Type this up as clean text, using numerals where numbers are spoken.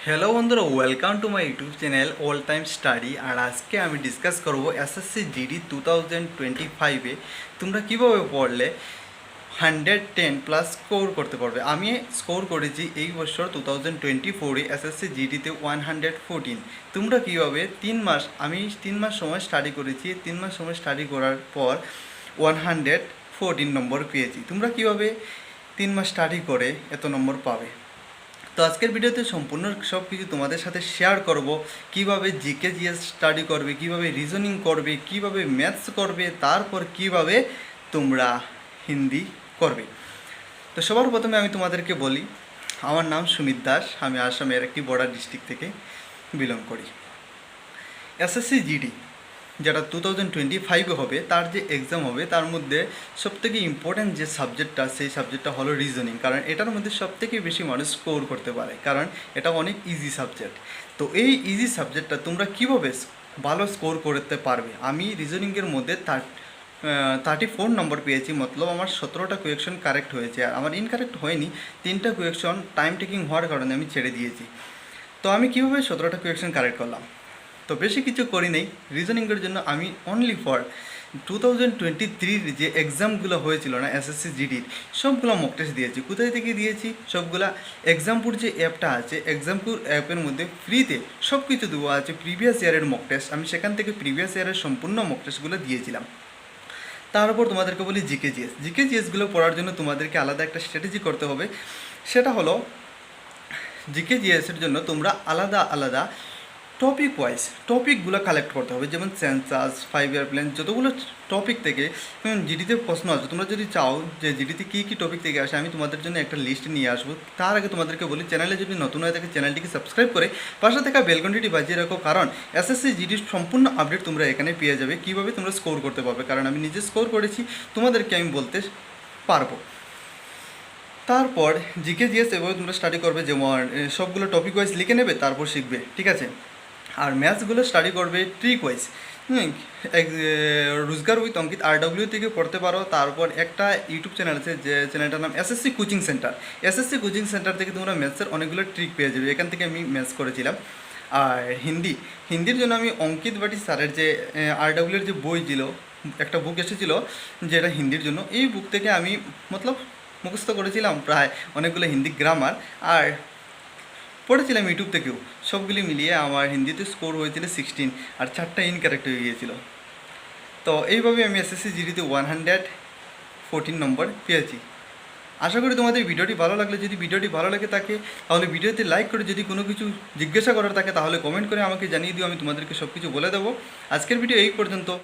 Hello বন্ধুরা, welcome to my YouTube channel all time study. আর আজকে আমি ডিসকাস করব এসএসসি জিডি 2025-এ তোমরা কীভাবে পড়লে 110+ স্কোর করতে পারবে। আমি স্কোর করেছি এই বছর 2024-এ এসএসসি জিডিতে 114। তোমরা কীভাবে 3 মাস সময় স্টাডি করেছি, 3 মাস সময় স্টাডি করার পর 114 নম্বর পেয়েছি। তোমরা কীভাবে 3 মাস স্টাডি করে এত নম্বর পাবে? তো আজকের ভিডিওতে সম্পূর্ণ সব কিছু তোমাদের সাথে শেয়ার করব। কিভাবে জিকে জিএস স্টাডি করবে, কিভাবে রিজনিং করবে, কিভাবে ম্যাথস করবে, তারপর কিভাবে তোমরা হিন্দি করবে। তো সবার প্রথমে আমি তোমাদেরকে বলি, আমার নাম সুমিত দাস, আমি আসামের একটি বর্ডার ডিস্ট্রিক্ট থেকে বিলং করি। এসএসসি জিডি যেটা 2025-এ হবে, তার যে এক্সাম হবে তার মধ্যে সবথেকে ইম্পর্ট্যান্ট যে সাবজেক্টটা, সেই সাবজেক্টটা হলো রিজনিং। কারণ এটার মধ্যে সবথেকে বেশি মানুষ স্কোর করতে পারে, কারণ এটা অনেক ইজি সাবজেক্ট। তো এই ইজি সাবজেক্টটা তোমরা কীভাবে ভালো স্কোর করতে পারবে? আমি রিজনিংয়ের মধ্যে 34 নম্বর পেয়েছি, মতলব আমার 17টা কোয়েকশন কারেক্ট হয়েছে। আর আমার ইনকারেক্ট হয়নি 3টা কোয়েকশন টাইম টেকিং হওয়ার কারণে আমি ছেড়ে দিয়েছি। তো আমি কীভাবে 17টা কোয়েকশন কারেক্ট করলাম? তো বেশি কিছু করি নেই। রিজনিংয়ের জন্য আমি অনলি ফর 2023-র যে এক্সামগুলো হয়েছিল না এসএসসি জিডির, সবগুলো মক টেস্ট দিয়েছি। কোথায় থেকে দিয়েছি? সবগুলা এক্সামপুর যে অ্যাপটা আছে, এক্সামপুর অ্যাপের মধ্যে ফ্রিতে সব কিছু দেওয়া আছে, প্রিভিয়াস ইয়ারের মক টেস্ট। আমি সেখান থেকে প্রিভিয়াস ইয়ারের সম্পূর্ণ মক টেস্টগুলো দিয়েছিলাম। তার উপর তোমাদেরকে বলি জিকে জিএসগুলো পড়ার জন্য তোমাদেরকে আলাদা একটা স্ট্র্যাটেজি করতে হবে। সেটা হলো, জিকে জিএসের জন্য তোমরা আলাদা আলাদা টপিকগুলো কালেক্ট করতে হবে। যেমন সেন্সাস, 5 ইয়ার প্ল্যান, যতগুলো টপিক থেকে জিডিতে প্রশ্ন আসবে। তোমরা যদি চাও যে জিডিতে কী কী টপিক থেকে আসে, আমি তোমাদের জন্য একটা লিস্ট নিয়ে আসবো। তার আগে তোমাদেরকে বলি, চ্যানেলে যদি নতুন হয়ে থাকে চ্যানেলটিকে সাবস্ক্রাইব করে পাশে থাকা বেলঘন্টিটি বাজিয়ে রাখো, কারণ এসএসসি জিডির সম্পূর্ণ আপডেট তোমরা এখানে পেয়ে যাবে। কীভাবে তোমরা স্কোর করতে পারবে, কারণ আমি নিজে স্কোর করেছি, তোমাদেরকে আমি বলতে পারবো। তারপর জিকে জিএস এভাবে তোমরা স্টাডি করবে, যেমন সবগুলো টপিক ওয়াইজ লিখে নেবে, তারপর শিখবে, ঠিক আছে। আর ম্যাথসগুলো স্টাডি করবে ট্রিক ওয়াইজ। রোজগার উইথ অঙ্কিত RW থেকে পড়তে পারো। তারপর একটা ইউটিউব চ্যানেল আছে, যে চ্যানেলটার নাম SSC coaching centre. SSC coaching centre থেকে তোমরা ম্যাথসের অনেকগুলো ট্রিক পেয়ে যাবে। এখান থেকে আমি ম্যাথস করেছিলাম। আর হিন্দির জন্য আমি অঙ্কিত বাটি স্যারের যে RW-এর যে বই ছিল, একটা বুক এসেছিলো যেটা হিন্দির জন্য, এই বুক থেকে আমি মতলব মুখস্থ করেছিলাম প্রায় অনেকগুলো হিন্দি গ্রামার, আর পড়েছিলাম ইউটিউব থেকেও। সবগুলি মিলিয়ে আমার হিন্দিতে স্কোর হয়েছিল 16, আর 4টা ইনকারেক্ট হয়ে গিয়েছিল। তো এইভাবে আমি এসএসসি জিডিতে 114 নম্বর পেয়েছি। আশা করি তোমাদের ভিডিওটি ভালো লাগলে, যদি ভিডিওটি ভালো লাগে থাকে তাহলে ভিডিওতে লাইক করে, যদি কোনো কিছু জিজ্ঞাসা করার থাকে তাহলে কমেন্ট করে আমাকে জানিয়ে দিও, আমি তোমাদেরকে সব কিছু বলে দেবো। আজকের ভিডিও এই পর্যন্ত।